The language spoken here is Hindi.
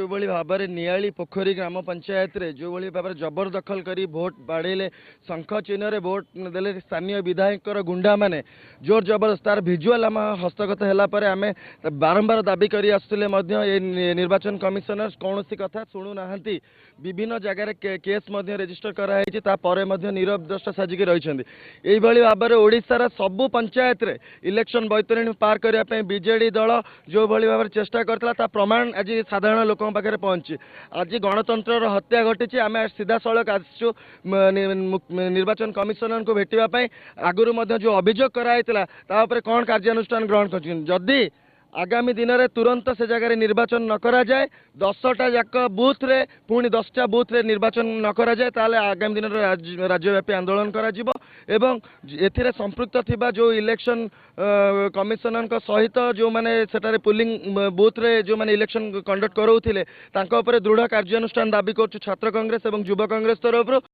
जो भाव में नियाली पोखरी ग्राम पंचायत रे जो भाव जबरदखल कर भोट बाड़े शंख चिन्ह रे भोट देले स्थानीय विधायक गुंडा माने जोर जबरदस्त तार भिजुआल आम हस्तगत है आम बारंबार दाबी कर निर्वाचन कमिशनर कौन कथा शुणुना विभिन्न जगार केस रेजिस्टर कराई नीरव द्रष्टा साजिक रही भाव में ओडिशार सबु पंचायत रे इलेक्शन बैतरणी पार करने बीजेडी दल जो भाव में चेष्टा करता प्रमाण आज साधारण लोकों पाखे पहुंची आज गणतंत्र हत्या घटी आम सीधा सड़क आसु निर्वाचन कमिशनर को भेटापी आगुरी जो अभियोग कराई कौन कार्यानुष्ठान ग्रहण कर आगामी दिन में तुरंत से जगह निर्वाचन न करा जाए 10टा जाक बूथ रे पुणी 10टा बूथ रे निर्वाचन न करा जाए ताले आगामी दिन में राज्यव्यापी आंदोलन करा जिवो एवं एथिरे संपृक्त थिबा जो इलेक्शन कमिशनर सहित जो माने सेटारे पुलिंग बूथ रे जो माने इलेक्शन कंडक्ट करोथिले तांको ऊपर दृढ़ कार्यानुष्ठान दाबी करछु छात्र कांग्रेस एवं युवा कांग्रेस तरफ।